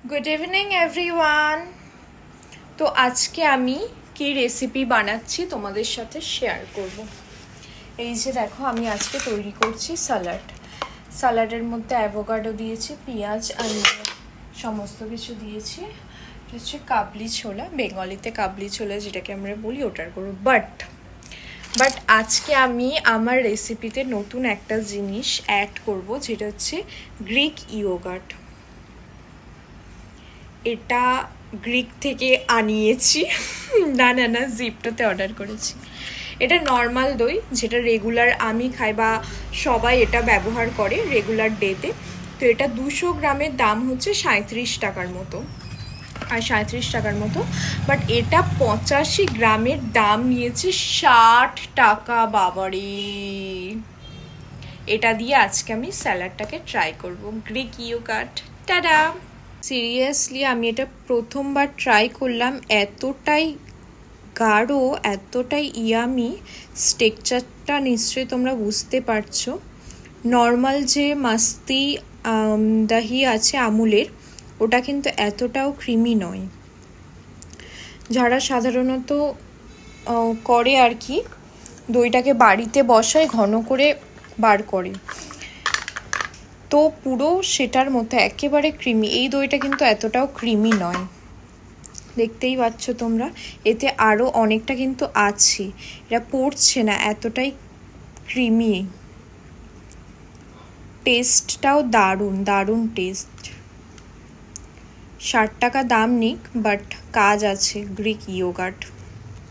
Good evening everyone. তো আজকে আমি কি রেসিপি বানাচ্ছি তোমাদের সাথে শেয়ার করব। এই যে দেখো, আমি আজকে তৈরি করছি স্যালাডের মধ্যে অ্যাভোকাডো দিয়েছি, পেঁয়াজ আর সমস্ত কিছু দিয়েছি। এটা হচ্ছে কাবলি ছোলা, বেঙ্গলিতে কাবলি ছোলা যেটাকে আমরা বলি, ওটার করব। বাট আজকে আমি আমার রেসিপিতে নতুন একটা জিনিস অ্যাড করব, যেটা হচ্ছে গ্রিক ইয়োগার্ট। এটা গ্রিক থেকে আনিয়েছি, না জিপটোতে অর্ডার করেছি। এটা নর্মাল দই, যেটা রেগুলার আমি খাই বা সবাই এটা ব্যবহার করে রেগুলার ডেতে। তো এটা 200 গ্রামের দাম হচ্ছে 37 টাকার মতো, বাট এটা 85 গ্রামের দাম নিয়েছে 60 টাকা। বাবারে, এটা দিয়ে আজকে আমি স্যালাডটাকে ট্রাই করব, গ্রিক ইয়োগার্ট। টাডা! সিরিয়াসলি আমি এটা প্রথমবার ট্রাই করলাম, এতটাই গাঢ়, এতটাই ইয়ামি। টেক্সচারটা নিশ্চয়ই তোমরা বুঝতে পারছো। নর্মাল যে মাস্তি দহি আছে আমুলের, ওটা কিন্তু এতটাও ক্রিমি নয়। যারা সাধারণত করে আর কি, দইটাকে বাড়িতে বসায় ঘন করে বার করে, তো পুরো সেটার মতো একেবারে ক্রিমি। এই দইটা কিন্তু এতটাও ক্রিমি নয়, দেখতেই পাচ্ছ তোমরা। এতে আরও অনেকটা কিন্তু আছে, এটা পড়ছে না, এতটাই ক্রিমি। টেস্টটাও দারুণ টেস্ট। 60 টাকা দাম নিক, বাট কাজ আছে গ্রিক ইয়োগার্ট।